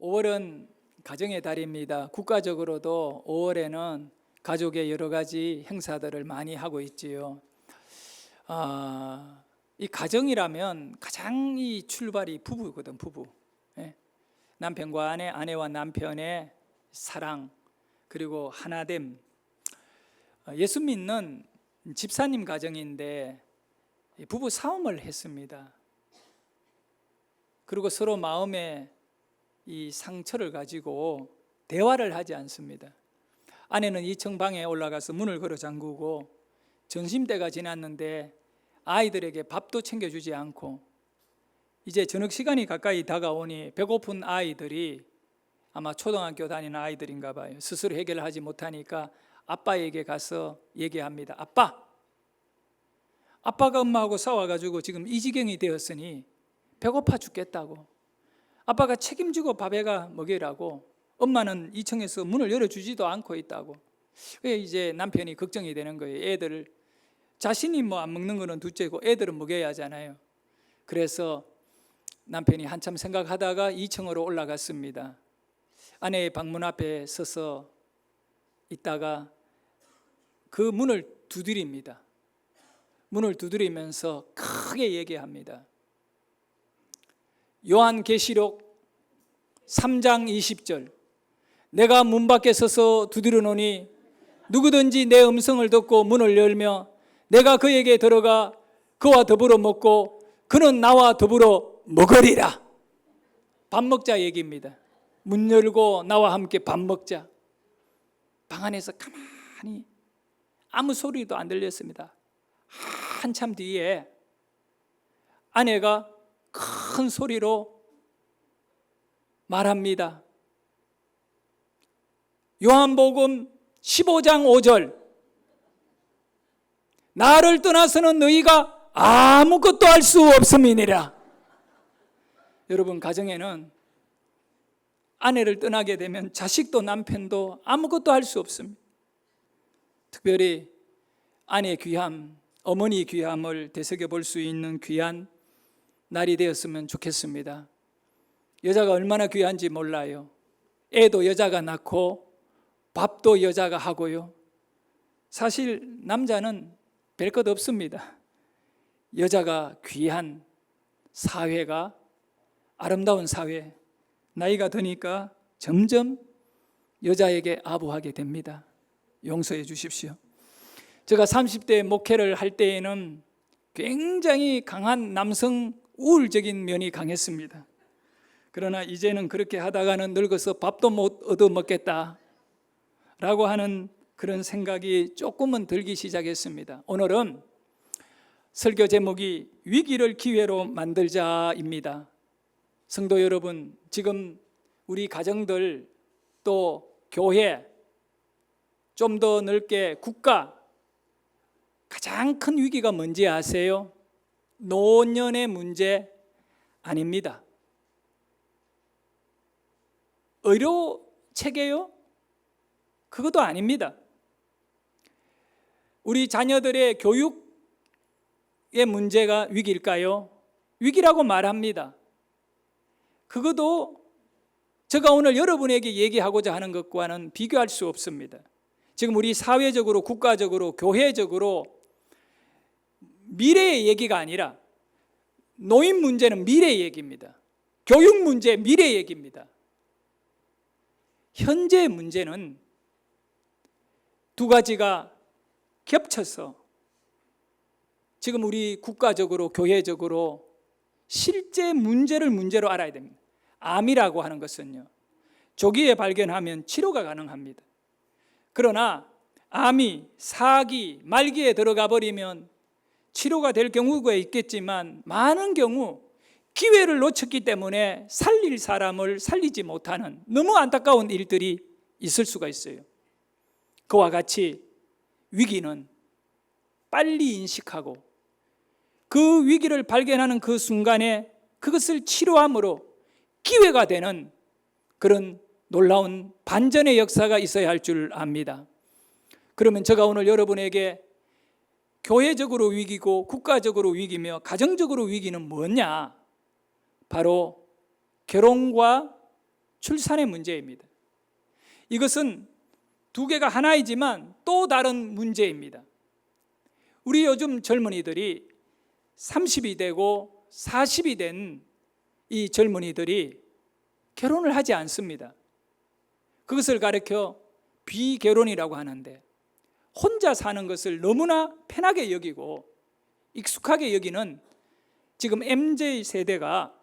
5월은 가정의 달입니다. 국가적으로도 5월에는 가족의 여러 가지 행사들을 많이 하고 있지요. 이 가정이라면 가장 이 출발이 부부거든, 부부. 예? 남편과 아내, 아내와 남편의 사랑, 그리고 하나됨. 예수 믿는 집사님 가정인데 부부 싸움을 했습니다. 그리고 서로 마음에 이 상처를 가지고 대화를 하지 않습니다. 아내는 2층 방에 올라가서 문을 걸어 잠그고 점심때가 지났는데 아이들에게 밥도 챙겨주지 않고 이제 저녁 시간이 가까이 다가오니 배고픈 아이들이 아마 초등학교 다니는 아이들인가 봐요. 스스로 해결하지 못하니까 아빠에게 가서 얘기합니다. 아빠가 엄마하고 싸워가지고 지금 이 지경이 되었으니 배고파 죽겠다고. 아빠가 책임지고 밥에가 먹이라고. 엄마는 2층에서 문을 열어주지도 않고 있다고. 이제 남편이 걱정이 되는 거예요. 애들을 자신이 뭐 안 먹는 거는 둘째고 애들은 먹여야 하잖아요. 그래서 남편이 한참 생각하다가 2층으로 올라갔습니다. 아내의 방문 앞에 서서 있다가 그 문을 두드립니다. 문을 두드리면서 크게 얘기합니다. 요한계시록 3장 20절 내가 문 밖에 서서 두드려 놓으니 누구든지 내 음성을 듣고 문을 열며 내가 그에게 들어가 그와 더불어 먹고 그는 나와 더불어 먹으리라. 밥 먹자 얘기입니다. 문 열고 나와 함께 밥 먹자. 방 안에서 가만히 아무 소리도 안 들렸습니다. 한참 뒤에 아내가 큰 소리로 말합니다. 요한복음 15장 5절 나를 떠나서는 너희가 아무것도 할 수 없음이니라. 여러분, 가정에는 아내를 떠나게 되면 자식도 남편도 아무것도 할 수 없습니다. 특별히 아내의 귀함, 어머니의 귀함을 되새겨 볼 수 있는 귀한 날이 되었으면 좋겠습니다. 여자가 얼마나 귀한지 몰라요. 애도 여자가 낳고 밥도 여자가 하고요. 사실 남자는 별 것 없습니다. 여자가 귀한 사회가 아름다운 사회, 나이가 드니까 점점 여자에게 아부하게 됩니다. 용서해 주십시오. 제가 30대 목회를 할 때에는 굉장히 강한 남성 우울적인 면이 강했습니다. 그러나 이제는 그렇게 하다가는 늙어서 밥도 못 얻어먹겠다 라고 하는 그런 생각이 조금은 들기 시작했습니다. 오늘은 설교 제목이 위기를 기회로 만들자입니다. 성도 여러분, 지금 우리 가정들 또 교회 좀 더 넓게 국가 가장 큰 위기가 뭔지 아세요? 노년의 문제 아닙니다. 의료 체계요? 그것도 아닙니다. 우리 자녀들의 교육의 문제가 위기일까요? 위기라고 말합니다. 그것도 제가 오늘 여러분에게 얘기하고자 하는 것과는 비교할 수 없습니다. 지금 우리 사회적으로, 국가적으로, 교회적으로 미래의 얘기가 아니라 노인 문제는 미래의 얘기입니다. 교육 문제 미래의 얘기입니다. 현재의 문제는 두 가지가 겹쳐서 지금 우리 국가적으로, 교회적으로 실제 문제를 문제로 알아야 됩니다. 암이라고 하는 것은요, 조기에 발견하면 치료가 가능합니다. 그러나 암이 4기, 말기에 들어가 버리면 치료가 될 경우가 있겠지만 많은 경우 기회를 놓쳤기 때문에 살릴 사람을 살리지 못하는 너무 안타까운 일들이 있을 수가 있어요. 그와 같이 위기는 빨리 인식하고 그 위기를 발견하는 그 순간에 그것을 치료함으로 기회가 되는 그런 놀라운 반전의 역사가 있어야 할 줄 압니다. 그러면 제가 오늘 여러분에게 교회적으로 위기고 국가적으로 위기며 가정적으로 위기는 뭐냐? 바로 결혼과 출산의 문제입니다. 이것은 두 개가 하나이지만 또 다른 문제입니다. 우리 요즘 젊은이들이 30이 되고 40이 된 이 젊은이들이 결혼을 하지 않습니다. 그것을 가리켜 비결혼이라고 하는데, 혼자 사는 것을 너무나 편하게 여기고 익숙하게 여기는 지금 MZ 세대가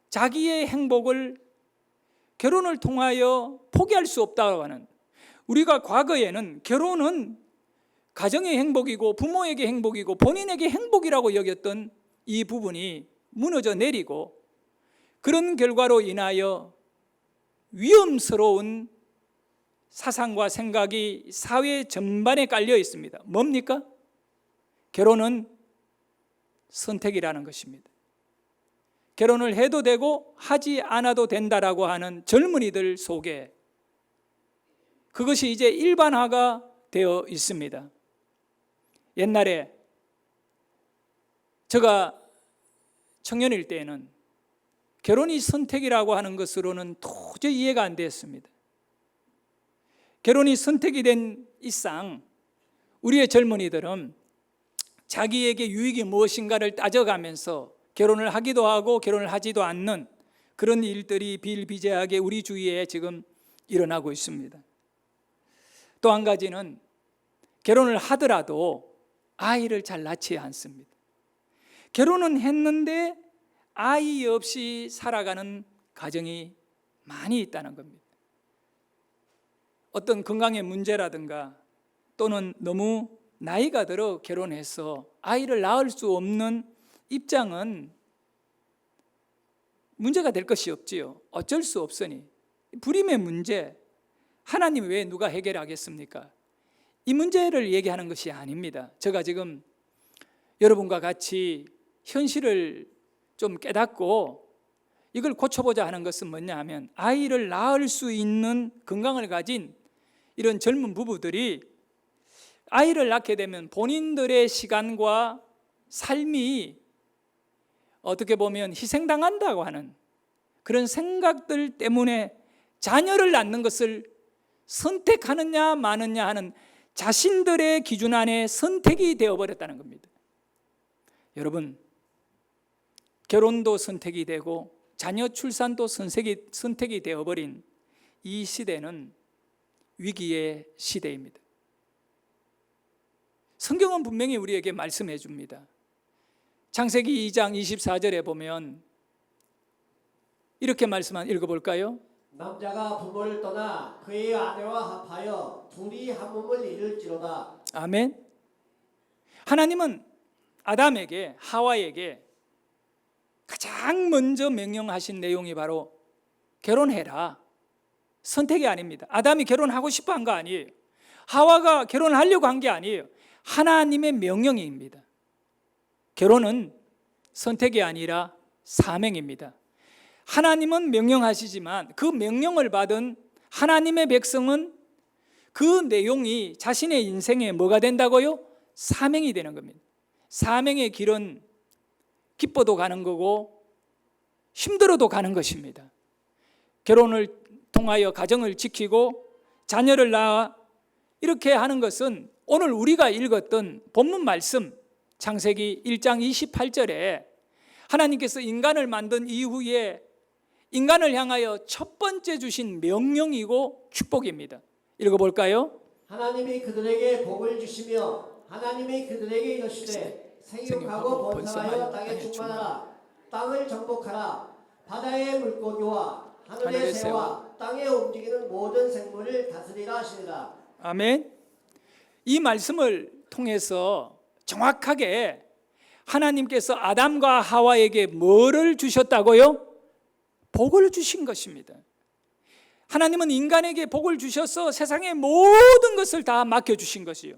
자기의 행복을 결혼을 통하여 포기할 수 없다고 하는, 우리가 과거에는 결혼은 가정의 행복이고 부모에게 행복이고 본인에게 행복이라고 여겼던 이 부분이 무너져 내리고, 그런 결과로 인하여 위험스러운 사상과 생각이 사회 전반에 깔려 있습니다. 뭡니까? 결혼은 선택이라는 것입니다. 결혼을 해도 되고 하지 않아도 된다라고 하는 젊은이들 속에 그것이 이제 일반화가 되어 있습니다. 옛날에 제가 청년일 때에는 결혼이 선택이라고 하는 것으로는 도저히 이해가 안 됐습니다. 결혼이 선택이 된 이상 우리의 젊은이들은 자기에게 유익이 무엇인가를 따져가면서 결혼을 하기도 하고 결혼을 하지도 않는 그런 일들이 비일비재하게 우리 주위에 지금 일어나고 있습니다. 또 한 가지는 결혼을 하더라도 아이를 잘 낳지 않습니다. 결혼은 했는데 아이 없이 살아가는 가정이 많이 있다는 겁니다. 어떤 건강의 문제라든가 또는 너무 나이가 들어 결혼해서 아이를 낳을 수 없는 입장은 문제가 될 것이 없지요. 어쩔 수 없으니. 불임의 문제, 하나님 외에 누가 해결하겠습니까? 이 문제를 얘기하는 것이 아닙니다. 제가 지금 여러분과 같이 현실을 좀 깨닫고 이걸 고쳐보자 하는 것은 뭐냐 하면, 아이를 낳을 수 있는 건강을 가진 이런 젊은 부부들이 아이를 낳게 되면 본인들의 시간과 삶이 어떻게 보면 희생당한다고 하는 그런 생각들 때문에 자녀를 낳는 것을 선택하느냐 마느냐 하는 자신들의 기준 안에 선택이 되어버렸다는 겁니다. 여러분, 결혼도 선택이 되고 자녀 출산도 선택이 되어버린 이 시대는 위기의 시대입니다. 성경은 분명히 우리에게 말씀해 줍니다. 창세기 2장 24절에 보면 이렇게 말씀한, 읽어볼까요? 남자가 부모를 떠나 그의 아내와 합하여 둘이 한 몸을 이룰지로다. 아멘. 하나님은 아담에게, 하와에게 가장 먼저 명령하신 내용이 바로 결혼해라. 선택이 아닙니다. 아담이 결혼하고 싶어 한 거 아니에요. 하와가 결혼하려고 한 게 아니에요. 하나님의 명령입니다. 결혼은 선택이 아니라 사명입니다. 하나님은 명령하시지만 그 명령을 받은 하나님의 백성은 그 내용이 자신의 인생에 뭐가 된다고요? 사명이 되는 겁니다. 사명의 길은 기뻐도 가는 거고 힘들어도 가는 것입니다. 결혼을 통하여 가정을 지키고 자녀를 낳아 이렇게 하는 것은 오늘 우리가 읽었던 본문 말씀 창세기 1장 28절에 하나님께서 인간을 만든 이후에 인간을 향하여 첫 번째 주신 명령이고 축복입니다. 읽어볼까요? 하나님이 그들에게 복을 주시며 하나님이 그들에게 이르시되 생육하고 번성하여 땅에 충만하라. 땅을 정복하라. 바다의 물고기와 하늘의 새와 땅에 움직이는 모든 생물을 다스리라 하시니라. 아멘. 이 말씀을 통해서 정확하게 하나님께서 아담과 하와에게 뭐를 주셨다고요? 복을 주신 것입니다. 하나님은 인간에게 복을 주셔서 세상의 모든 것을 다 맡겨주신 것이요,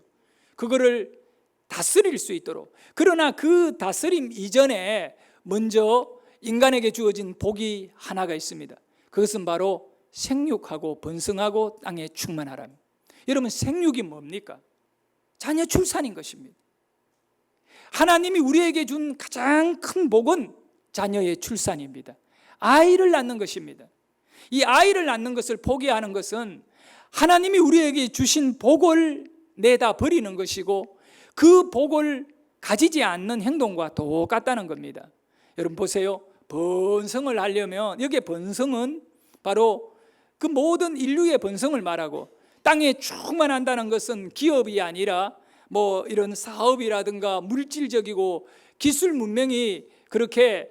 그거를 다스릴 수 있도록. 그러나 그 다스림 이전에 먼저 인간에게 주어진 복이 하나가 있습니다. 그것은 바로 생육하고 번성하고 땅에 충만하라. 여러분, 생육이 뭡니까? 자녀 출산인 것입니다. 하나님이 우리에게 준 가장 큰 복은 자녀의 출산입니다. 아이를 낳는 것입니다. 이 아이를 낳는 것을 포기하는 것은 하나님이 우리에게 주신 복을 내다 버리는 것이고 그 복을 가지지 않는 행동과 똑같다는 겁니다. 여러분 보세요. 번성을 하려면 여기에 번성은 바로 그 모든 인류의 번성을 말하고 땅에 충만한다는 것은 기업이 아니라 뭐 이런 사업이라든가 물질적이고 기술 문명이 그렇게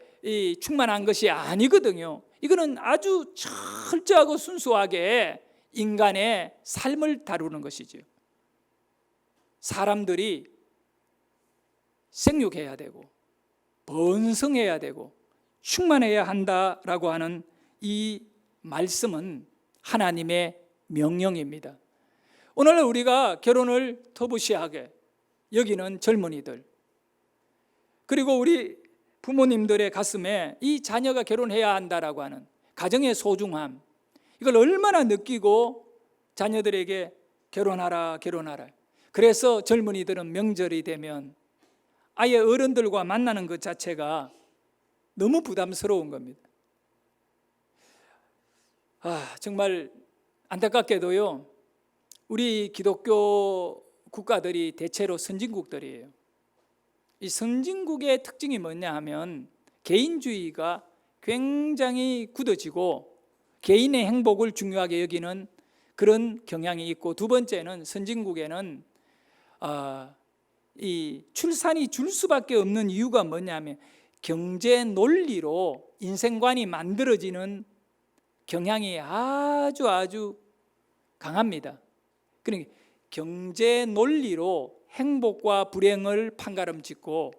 충만한 것이 아니거든요. 이거는 아주 철저하고 순수하게 인간의 삶을 다루는 것이죠. 사람들이 생육해야 되고 번성해야 되고 충만해야 한다라고 하는 이 말씀은 하나님의 명령입니다. 오늘날 우리가 결혼을 터부시하게 여기는 젊은이들, 그리고 우리 부모님들의 가슴에 이 자녀가 결혼해야 한다라고 하는 가정의 소중함, 이걸 얼마나 느끼고 자녀들에게 결혼하라 결혼하라. 그래서 젊은이들은 명절이 되면 아예 어른들과 만나는 것 자체가 너무 부담스러운 겁니다. 정말 안타깝게도요, 우리 기독교 국가들이 대체로 선진국들이에요. 이 선진국의 특징이 뭐냐 하면 개인주의가 굉장히 굳어지고 개인의 행복을 중요하게 여기는 그런 경향이 있고, 두 번째는 선진국에는 이 출산이 줄 수밖에 없는 이유가 뭐냐면 경제 논리로 인생관이 만들어지는 경향이 아주 강합니다. 그러니까 경제 논리로 행복과 불행을 판가름짓고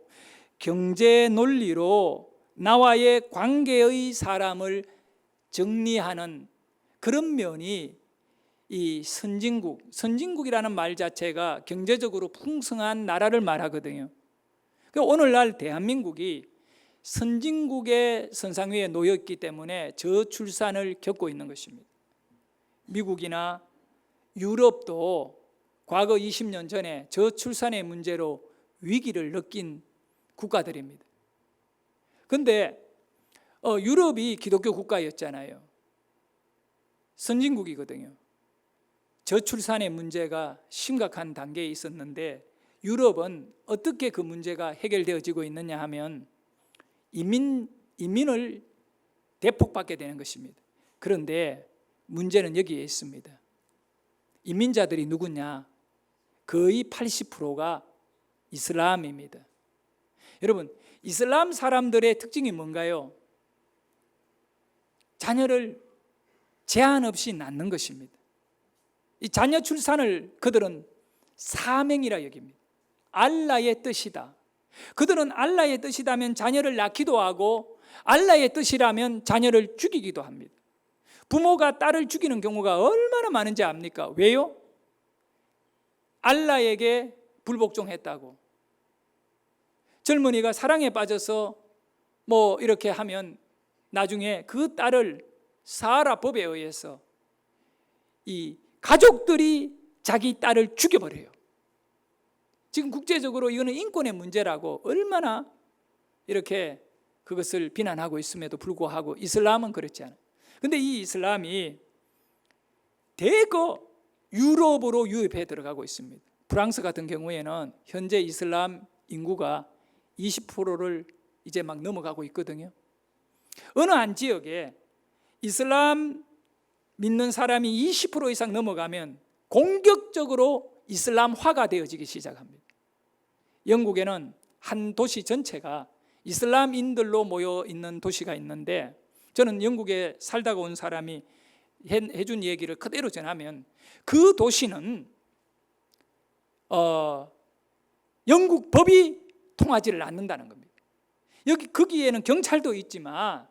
경제 논리로 나와의 관계의 사람을 정리하는 그런 면이 이 선진국이라는 말 자체가 경제적으로 풍성한 나라를 말하거든요. 오늘날 대한민국이 선진국의 선상 위에 놓였기 때문에 저출산을 겪고 있는 것입니다. 미국이나 유럽도 과거 20년 전에 저출산의 문제로 위기를 느낀 국가들입니다. 그런데 유럽이 기독교 국가였잖아요. 선진국이거든요. 저출산의 문제가 심각한 단계에 있었는데 유럽은 어떻게 그 문제가 해결되어지고 있느냐 하면 이민을 대폭 받게 되는 것입니다. 그런데 문제는 여기에 있습니다. 이민자들이 누구냐? 거의 80%가 이슬람입니다. 여러분, 이슬람 사람들의 특징이 뭔가요? 자녀를 제한 없이 낳는 것입니다. 이 자녀 출산을 그들은 사명이라 여깁니다. 알라의 뜻이다. 그들은 알라의 뜻이라면 자녀를 낳기도 하고 알라의 뜻이라면 자녀를 죽이기도 합니다. 부모가 딸을 죽이는 경우가 얼마나 많은지 압니까? 왜요? 알라에게 불복종했다고. 젊은이가 사랑에 빠져서 뭐 이렇게 하면 나중에 그 딸을 사하라 법에 의해서 이 가족들이 자기 딸을 죽여버려요. 지금 국제적으로 이거는 인권의 문제라고 얼마나 이렇게 그것을 비난하고 있음에도 불구하고 이슬람은 그렇지 않아요. 그런데 이 이슬람이 대거 유럽으로 유입해 들어가고 있습니다. 프랑스 같은 경우에는 현재 이슬람 인구가 20%를 이제 막 넘어가고 있거든요. 어느 한 지역에 이슬람 믿는 사람이 20% 이상 넘어가면 공격적으로 이슬람화가 되어지기 시작합니다. 영국에는 한 도시 전체가 이슬람인들로 모여 있는 도시가 있는데, 저는 영국에 살다가 온 사람이 해준 얘기를 그대로 전하면 그 도시는 영국 법이 통하지를 않는다는 겁니다. 거기에는 경찰도 있지만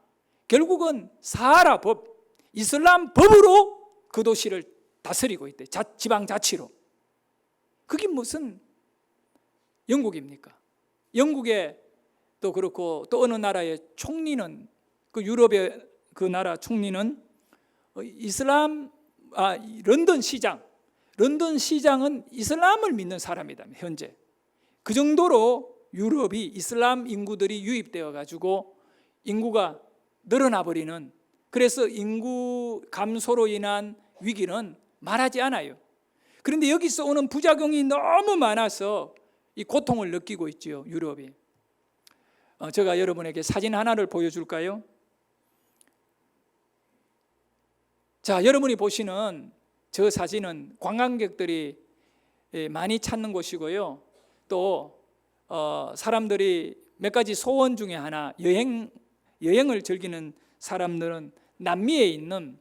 결국은 사하라 법, 이슬람 법으로 그 도시를 다스리고 있대. 지방자치로. 그게 무슨 영국입니까? 영국에 또 그렇고 또 어느 나라의 총리는, 그 유럽의 그 나라 총리는 런던 시장은 이슬람을 믿는 사람이다. 현재 그 정도로 유럽이 이슬람 인구들이 유입되어 가지고 인구가 늘어나 버리는 그래서 인구 감소로 인한 위기는 말하지 않아요. 그런데 여기서 오는 부작용이 너무 많아서 이 고통을 느끼고 있죠, 유럽이. 제가 여러분에게 사진 하나를 보여줄까요? 자, 여러분이 보시는 저 사진은 관광객들이 많이 찾는 곳이고요. 또 사람들이 몇 가지 소원 중에 하나, 여행을 즐기는 사람들은 남미에 있는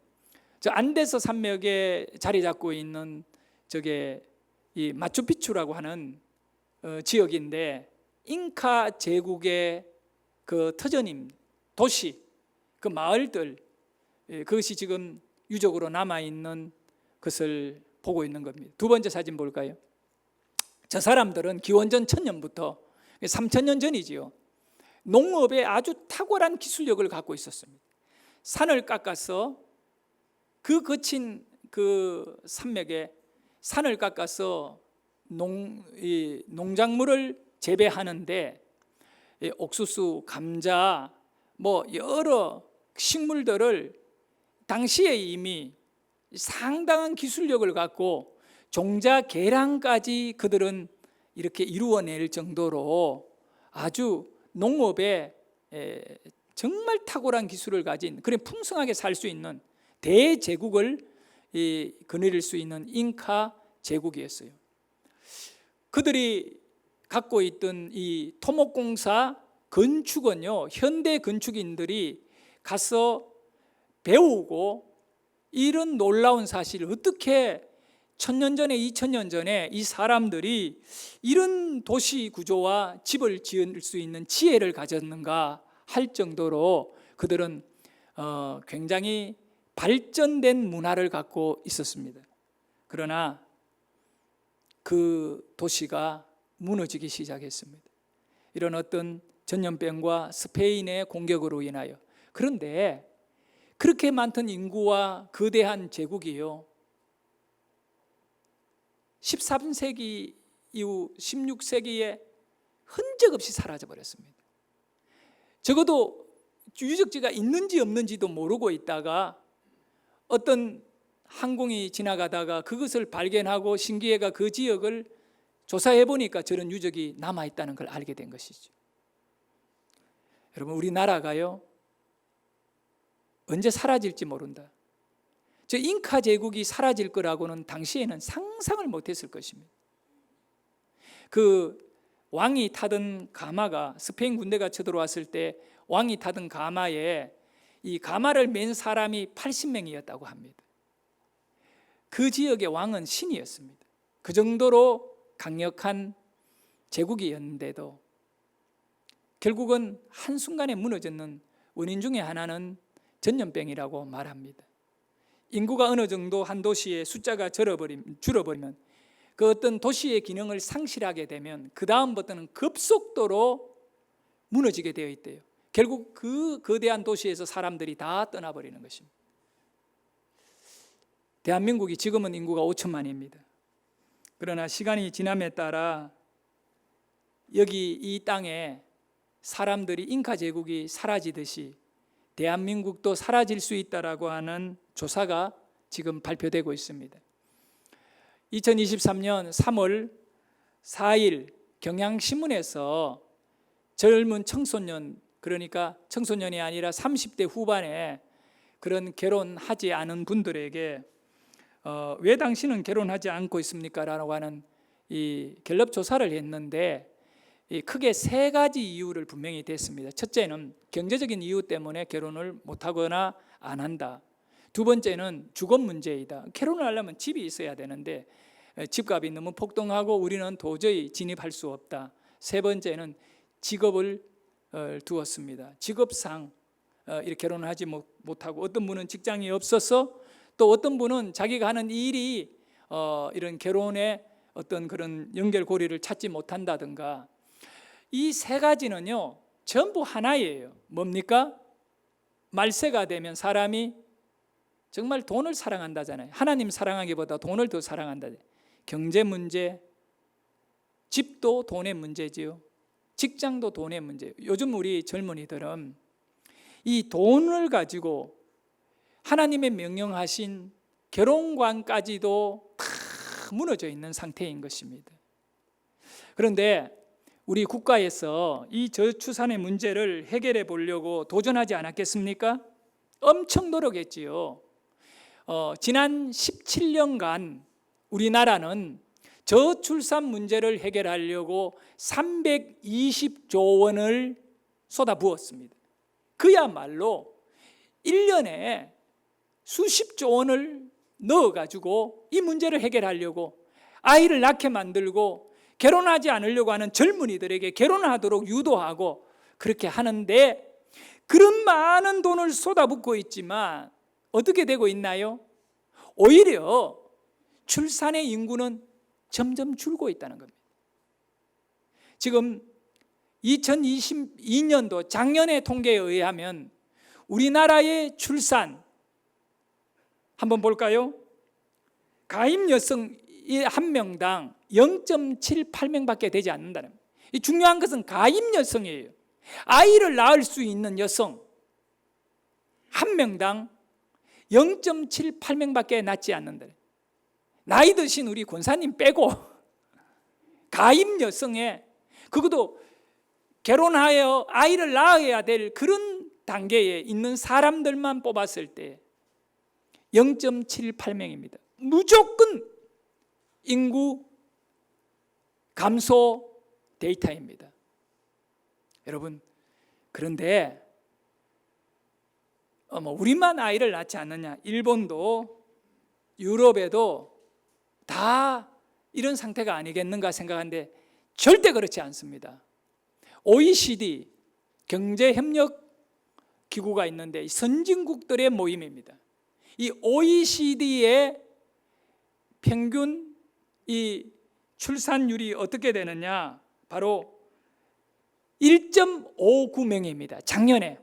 저 안데스 산맥에 자리 잡고 있는 저게 이 마추픽추라고 하는 지역인데, 잉카 제국의 그 터전임 도시, 그 마을들, 그것이 지금 유적으로 남아 있는 것을 보고 있는 겁니다. 두 번째 사진 볼까요? 저 사람들은 기원전 1000년부터 3000년 전이지요. 농업에 아주 탁월한 기술력을 갖고 있었습니다. 산을 깎아서 그 거친 그 산맥에 산을 깎아서 농작물을 재배하는데 옥수수, 감자, 뭐 여러 식물들을 당시에 이미 상당한 기술력을 갖고 종자 계량까지 그들은 이렇게 이루어낼 정도로 아주 농업에 정말 탁월한 기술을 가진, 그래 풍성하게 살 수 있는 대제국을 거느릴 수 있는 잉카 제국이었어요. 그들이 갖고 있던 이 토목공사 건축은요, 현대 건축인들이 가서 배우고 이런 놀라운 사실을 어떻게 1000년 전에 2000년 전에 이 사람들이 이런 도시 구조와 집을 지을 수 있는 지혜를 가졌는가 할 정도로 그들은 굉장히 발전된 문화를 갖고 있었습니다. 그러나 그 도시가 무너지기 시작했습니다. 이런 어떤 전염병과 스페인의 공격으로 인하여. 그런데 그렇게 많던 인구와 거대한 제국이요, 13세기 이후 16세기에 흔적 없이 사라져 버렸습니다. 적어도 유적지가 있는지 없는지도 모르고 있다가 어떤 항공이 지나가다가 그것을 발견하고 신기해가 그 지역을 조사해 보니까 저런 유적이 남아있다는 걸 알게 된 것이죠. 여러분, 우리나라가요, 언제 사라질지 모른다. 저 잉카 제국이 사라질 거라고는 당시에는 상상을 못했을 것입니다. 그 왕이 타던 가마가, 스페인 군대가 쳐들어왔을 때 왕이 타던 가마에 이 가마를 맨 사람이 80명이었다고 합니다. 그 지역의 왕은 신이었습니다. 그 정도로 강력한 제국이었는데도 결국은 한순간에 무너졌는 원인 중에 하나는 전염병이라고 말합니다. 인구가 어느 정도 한 도시의 숫자가 줄어버리면 그 어떤 도시의 기능을 상실하게 되면 그 다음부터는 급속도로 무너지게 되어 있대요. 결국 그 거대한 도시에서 사람들이 다 떠나버리는 것입니다. 대한민국이 지금은 인구가 5천만입니다. 그러나 시간이 지남에 따라 여기 이 땅에 사람들이 잉카 제국이 사라지듯이 대한민국도 사라질 수 있다라고 하는 조사가 지금 발표되고 있습니다. 2023년 3월 4일 경향신문에서 젊은 청소년, 그러니까 청소년이 아니라 30대 후반에 그런 결혼하지 않은 분들에게 왜 당신은 결혼하지 않고 있습니까? 라고 하는 이 갤럽 조사를 했는데 크게 세 가지 이유를 분명히 댔습니다. 첫째는 경제적인 이유 때문에 결혼을 못하거나 안 한다. 두 번째는 주거 문제이다. 결혼을 하려면 집이 있어야 되는데 집값이 너무 폭등하고 우리는 도저히 진입할 수 없다. 세 번째는 직업을 두었습니다. 직업상 이렇게 결혼을 하지 못하고, 어떤 분은 직장이 없어서, 또 어떤 분은 자기가 하는 일이 이런 결혼의 어떤 그런 연결고리를 찾지 못한다든가. 이 세 가지는요 전부 하나예요. 뭡니까? 말세가 되면 사람이 정말 돈을 사랑한다잖아요. 하나님 사랑하기보다 돈을 더 사랑한다. 경제 문제, 집도 돈의 문제지요. 직장도 돈의 문제예요. 요즘 우리 젊은이들은 이 돈을 가지고 하나님의 명령하신 결혼관까지도 다 무너져 있는 상태인 것입니다. 그런데 우리 국가에서 이 저출산의 문제를 해결해 보려고 도전하지 않았겠습니까? 엄청 노력했지요. 지난 17년간 우리나라는 저출산 문제를 해결하려고 320조 원을 쏟아부었습니다. 그야말로 1년에 수십조 원을 넣어가지고 이 문제를 해결하려고, 아이를 낳게 만들고 결혼하지 않으려고 하는 젊은이들에게 결혼하도록 유도하고 그렇게 하는데, 그런 많은 돈을 쏟아붓고 있지만 어떻게 되고 있나요? 오히려 출산의 인구는 점점 줄고 있다는 겁니다. 지금 2022년도 작년의 통계에 의하면 우리나라의 출산 한번 볼까요? 가임 여성이 한 명당 0.78명밖에 되지 않는다는 겁니다. 이 중요한 것은 가임 여성이에요. 아이를 낳을 수 있는 여성 한 명당 0.78명밖에 낳지 않는다. 나이 드신 우리 권사님 빼고 가임 여성에, 그것도 결혼하여 아이를 낳아야 될 그런 단계에 있는 사람들만 뽑았을 때 0.78명입니다. 무조건 인구 감소 데이터입니다. 여러분, 그런데 우리만 아이를 낳지 않느냐? 일본도 유럽에도 다 이런 상태가 아니겠는가 생각하는데 절대 그렇지 않습니다. OECD 경제협력기구가 있는데 선진국들의 모임입니다. 이 OECD의 평균 이 출산율이 어떻게 되느냐? 바로 1.59명입니다. 작년에.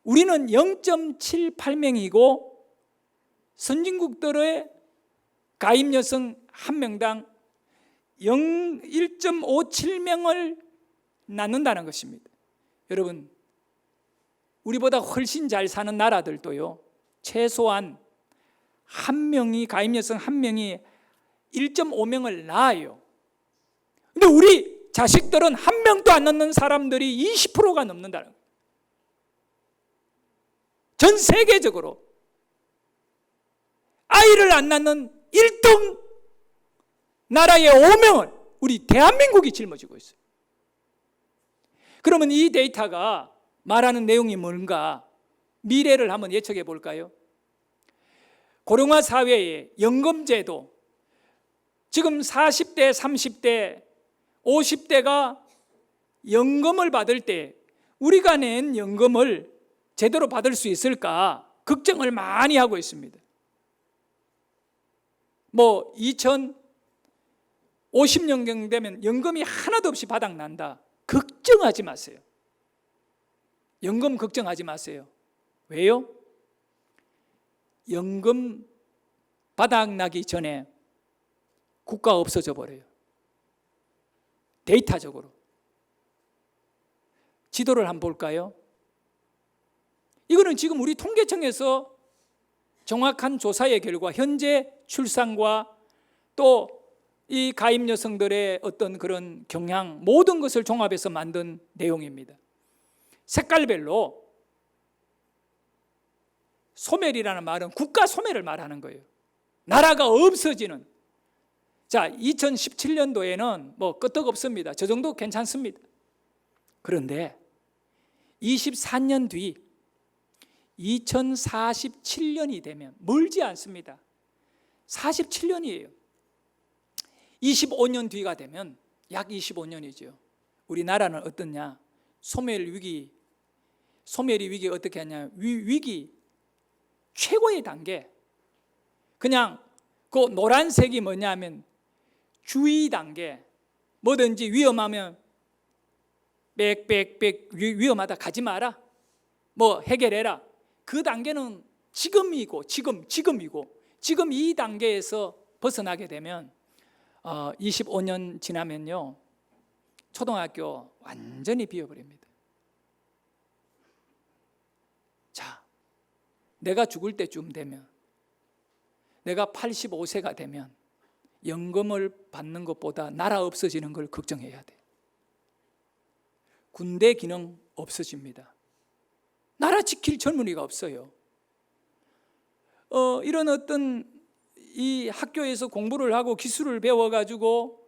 우리는 0.78명이고 선진국들의 가임 여성 한 명당 1.57명을 낳는다는 것입니다. 여러분, 우리보다 훨씬 잘 사는 나라들도요, 최소한 한 명이, 가임 여성 한 명이 1.5명을 낳아요. 근데 우리 자식들은 한 명도 안 낳는 사람들이 20%가 넘는다는 거예요. 전 세계적으로 아이를 안 낳는 1등 나라의 5명을 우리 대한민국이 짊어지고 있어요. 그러면 이 데이터가 말하는 내용이 뭔가 미래를 한번 예측해 볼까요? 고령화 사회의 연금제도, 지금 40대, 30대, 50대가 연금을 받을 때 우리가 낸 연금을 제대로 받을 수 있을까 걱정을 많이 하고 있습니다. 2050년경 되면 연금이 하나도 없이 바닥난다. 걱정하지 마세요. 연금 걱정하지 마세요. 왜요? 연금 바닥나기 전에 국가 없어져 버려요. 데이터적으로. 지도를 한번 볼까요? 이거는 지금 우리 통계청에서 정확한 조사의 결과, 현재 출산과 또 이 가임 여성들의 어떤 그런 경향, 모든 것을 종합해서 만든 내용입니다. 색깔별로 소멸이라는 말은 국가 소멸을 말하는 거예요. 나라가 없어지는. 자, 2017년도에는 끄떡없습니다. 저 정도 괜찮습니다. 그런데 24년 뒤 2047년이 되면 멀지 않습니다. 47년이에요. 25년 뒤가 되면 약 25년이죠. 우리나라는 어떠냐? 소멸이 위기 어떻게 하냐? 위기 최고의 단계. 그냥 그 노란색이 뭐냐면 주의 단계. 뭐든지 위험하면 위험하다 가지 마라. 해결해라. 그 단계는 지금이고 지금 이 단계에서 벗어나게 되면 25년 지나면요, 초등학교 완전히 비어버립니다. 자, 내가 죽을 때쯤 되면, 내가 85세가 되면 연금을 받는 것보다 나라 없어지는 걸 걱정해야 돼. 군대 기능 없어집니다. 나라 지킬 젊은이가 없어요. 이런 어떤 이 학교에서 공부를 하고 기술을 배워가지고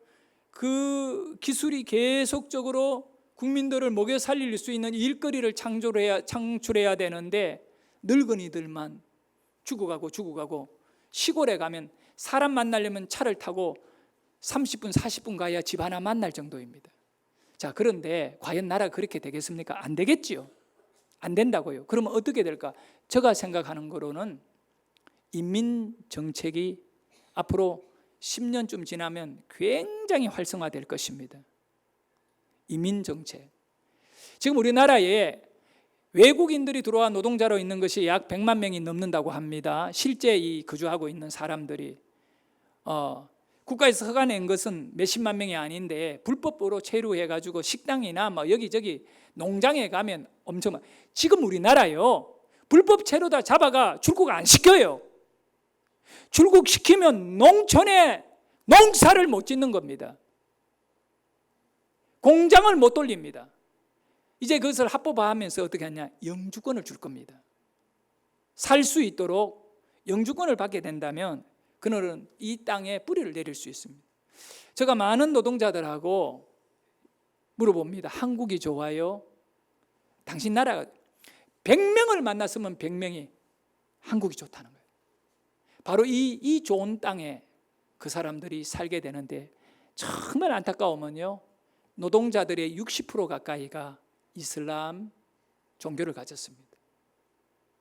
그 기술이 계속적으로 국민들을 먹여 살릴 수 있는 일거리를 창출해야 되는데 늙은이들만 죽어가고 시골에 가면 사람 만나려면 차를 타고 30분 40분 가야 집 하나 만날 정도입니다. 자, 그런데 과연 나라가 그렇게 되겠습니까? 안 되겠지요. 안 된다고요. 그러면 어떻게 될까? 제가 생각하는 거로는 인민 정책이 앞으로 10년쯤 지나면 굉장히 활성화될 것입니다. 이민 정책. 지금 우리나라에 외국인들이 들어와 노동자로 있는 것이 약 100만 명이 넘는다고 합니다. 실제 이 거주하고 있는 사람들이 국가에서 허가낸 것은 몇십만 명이 아닌데 불법으로 체류해가지고 식당이나 뭐 여기저기 농장에 가면 엄청 많아요. 지금 우리나라요 불법 체류다 잡아가 출국 안 시켜요. 출국시키면 농촌에 농사를 못 짓는 겁니다. 공장을 못 돌립니다. 이제 그것을 합법화하면서 어떻게 하냐? 영주권을 줄 겁니다. 살 수 있도록 영주권을 받게 된다면 그들은 이 땅에 뿌리를 내릴 수 있습니다. 제가 많은 노동자들하고 물어봅니다. 한국이 좋아요? 당신 나라가 100명을 만났으면 100명이 한국이 좋다는 거예요. 바로 이 좋은 땅에 그 사람들이 살게 되는데 정말 안타까우면요, 노동자들의 60% 가까이가 이슬람 종교를 가졌습니다.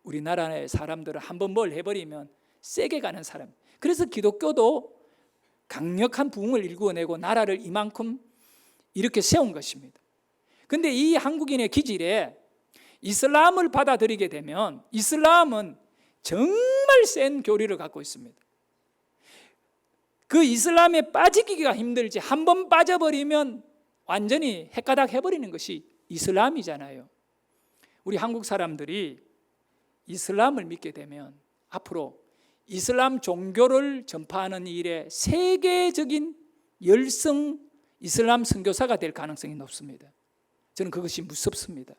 우리나라의 사람들은 한번 뭘 해버리면 세게 가는 사람. 그래서 기독교도 강력한 부흥을 일구어내고 나라를 이만큼 이렇게 세운 것입니다. 그런데 이 한국인의 기질에 이슬람을 받아들이게 되면 이슬람은 정말 센 교리를 갖고 있습니다. 그 이슬람에 빠지기가 힘들지 한 번 빠져버리면 완전히 헷가닥 해버리는 것이 이슬람이잖아요. 우리 한국 사람들이 이슬람을 믿게 되면 앞으로 이슬람 종교를 전파하는 일에 세계적인 열성 이슬람 선교사가 될 가능성이 높습니다. 저는 그것이 무섭습니다.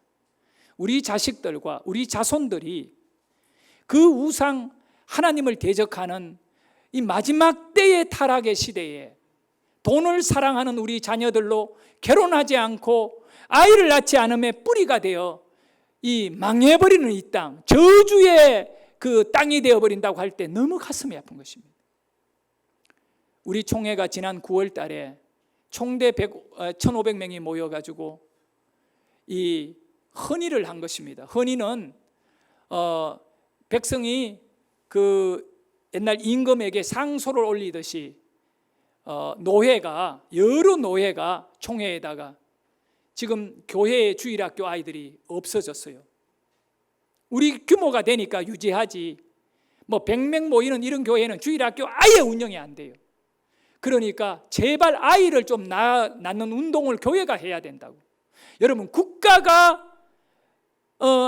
우리 자식들과 우리 자손들이 그 우상 하나님을 대적하는 이 마지막 때의 타락의 시대에 돈을 사랑하는 우리 자녀들로 결혼하지 않고 아이를 낳지 않음의 뿌리가 되어 이 망해버리는 이 땅, 저주의 그 땅이 되어버린다고 할 때 너무 가슴이 아픈 것입니다. 우리 총회가 지난 9월 달에 총대 1,500명이 모여가지고 이 헌의를 한 것입니다. 헌의는 백성이 그 옛날 임금에게 상소를 올리듯이 노회가 여러 노회가 총회에다가 지금 교회의 주일학교 아이들이 없어졌어요. 우리 규모가 되니까 유지하지 뭐 100명 모이는 이런 교회는 주일학교 아예 운영이 안 돼요. 그러니까 제발 아이를 좀 낳는 운동을 교회가 해야 된다고. 여러분 국가가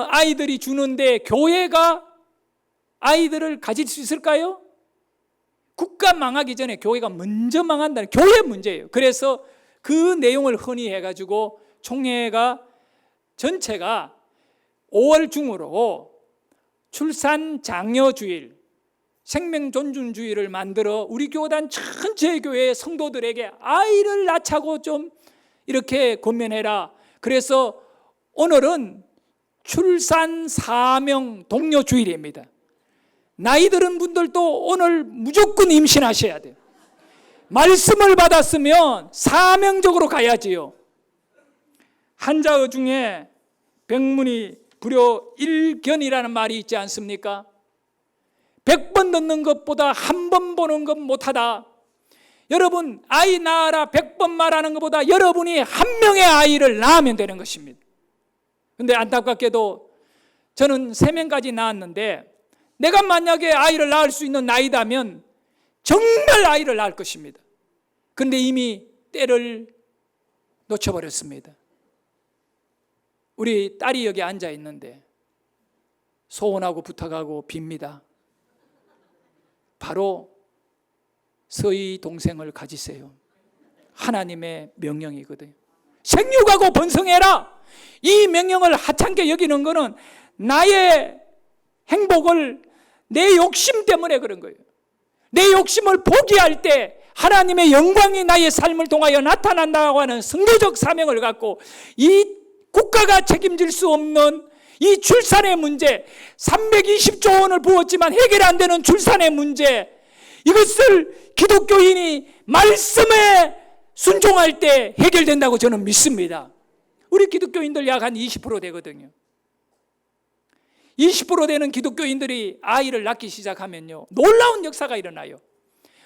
아이들이 주는데 교회가 아이들을 가질 수 있을까요? 국가 망하기 전에 교회가 먼저 망한다는 교회 문제예요. 그래서 그 내용을 헌의해가지고 총회가 전체가 5월 중으로 출산 장려주일, 생명존중주의를 만들어 우리 교단 전체 교회 성도들에게 아이를 낳자고 좀 이렇게 권면해라. 그래서 오늘은 출산 사명 독려주일입니다. 나이 들은 분들도 오늘 무조건 임신하셔야 돼요. 말씀을 받았으면 사명적으로 가야지요. 한자어 중에 백문이 불여 일견이라는 말이 있지 않습니까? 100번 듣는 것보다 한 번 보는 것 못하다. 여러분 아이 낳아라 100번 말하는 것보다 여러분이 한 명의 아이를 낳으면 되는 것입니다. 그런데 안타깝게도 저는 3명까지 낳았는데 내가 만약에 아이를 낳을 수 있는 나이다면 정말 아이를 낳을 것입니다. 그런데 이미 때를 놓쳐버렸습니다. 우리 딸이 여기 앉아 있는데 소원하고 부탁하고 빕니다. 바로 서희 동생을 가지세요. 하나님의 명령이거든요. 생육하고 번성해라. 이 명령을 하찮게 여기는 것은 나의 행복을 내 욕심 때문에 그런 거예요. 내 욕심을 포기할 때 하나님의 영광이 나의 삶을 통하여 나타난다고 하는 선교적 사명을 갖고 이 국가가 책임질 수 없는 이 출산의 문제, 320조 원을 부었지만 해결 안 되는 출산의 문제, 이것을 기독교인이 말씀에 순종할 때 해결된다고 저는 믿습니다. 우리 기독교인들 약 한 20% 되거든요. 20% 되는 기독교인들이 아이를 낳기 시작하면요, 놀라운 역사가 일어나요.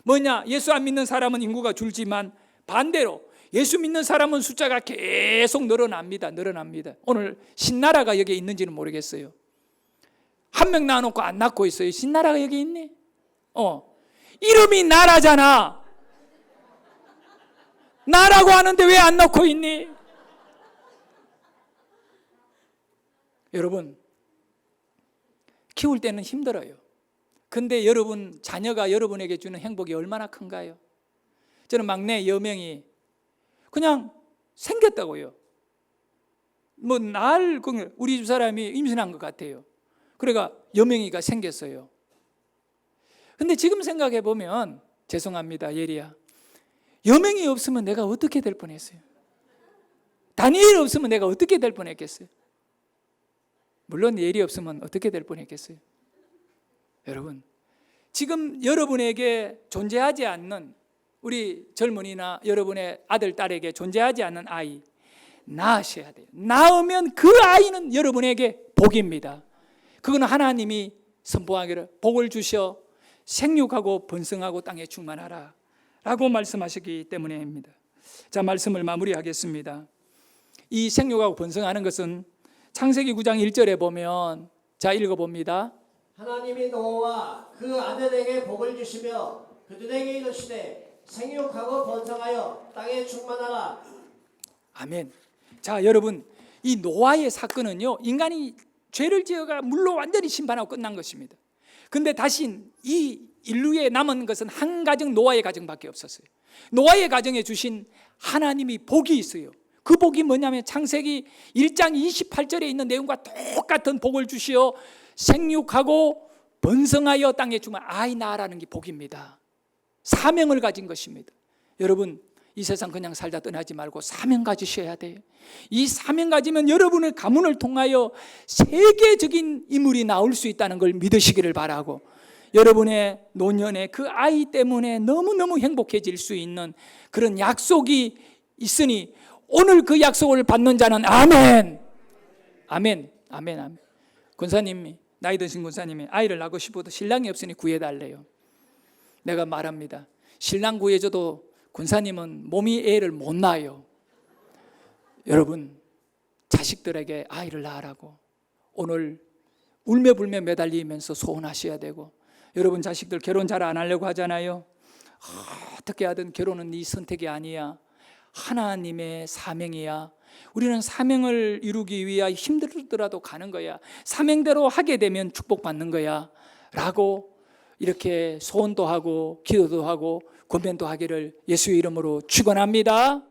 뭐냐? 예수 안 믿는 사람은 인구가 줄지만 반대로 예수 믿는 사람은 숫자가 계속 늘어납니다. 오늘 신나라가 여기 있는지는 모르겠어요. 한 명 낳아놓고 안 낳고 있어요. 신나라가 여기 있니? 이름이 나라잖아. 나라고 하는데 왜 안 낳고 있니? 여러분, 키울 때는 힘들어요. 근데 여러분 자녀가 여러분에게 주는 행복이 얼마나 큰가요? 저는 막내 여명이 그냥 생겼다고요. 우리 집 사람이 임신한 것 같아요. 그래가 여명이가 생겼어요. 근데 지금 생각해 보면, 죄송합니다 예리야, 여명이 없으면 내가 어떻게 될 뻔했어요? 다니엘 없으면 내가 어떻게 될 뻔했겠어요? 물론 예리 없으면 어떻게 될 뻔했겠어요? 여러분, 지금 여러분에게 존재하지 않는, 우리 젊은이나 여러분의 아들, 딸에게 존재하지 않는 아이 낳으셔야 돼요. 낳으면 그 아이는 여러분에게 복입니다. 그거는 하나님이 선포하기를 복을 주셔 생육하고 번성하고 땅에 충만하라 라고 말씀하셨기 때문입니다. 자, 말씀을 마무리하겠습니다. 이 생육하고 번성하는 것은 창세기 9장 1절에 보면, 자 읽어봅니다. 하나님이 노아와 그 아들에게 복을 주시며 그들에게 이르시되 생육하고 번성하여 땅에 충만하라. 아멘. 자, 여러분, 이 노아의 사건은요, 인간이 죄를 지어가 물로 완전히 심판하고 끝난 것입니다. 근데 다시 이 인류에 남은 것은 한 가정, 노아의 가정밖에 없었어요. 노아의 가정에 주신 하나님이 복이 있어요. 그 복이 뭐냐면 창세기 1장 28절에 있는 내용과 똑같은 복을 주시어 생육하고 번성하여 땅에 주면 아이 낳으라는 게 복입니다. 사명을 가진 것입니다. 여러분, 이 세상 그냥 살다 떠나지 말고 사명 가지셔야 돼요. 이 사명 가지면 여러분의 가문을 통하여 세계적인 인물이 나올 수 있다는 걸 믿으시기를 바라고, 여러분의 노년에 그 아이 때문에 너무너무 행복해질 수 있는 그런 약속이 있으니 오늘 그 약속을 받는 자는 아멘. 아멘. 아멘. 아멘. 권사님이, 나이 드신 권사님이 아이를 낳고 싶어도 신랑이 없으니 구해달래요. 내가 말합니다. 신랑 구해줘도 권사님은 몸이 애를 못 낳아요. 여러분, 자식들에게 아이를 낳으라고 오늘 울며불며 매달리면서 소원하셔야 되고, 여러분 자식들 결혼 잘 안 하려고 하잖아요. 어떻게 하든 결혼은 네 선택이 아니야. 하나님의 사명이야. 우리는 사명을 이루기 위해 힘들더라도 가는 거야. 사명대로 하게 되면 축복받는 거야 라고 이렇게 소원도 하고 기도도 하고 권면도 하기를 예수의 이름으로 축원합니다.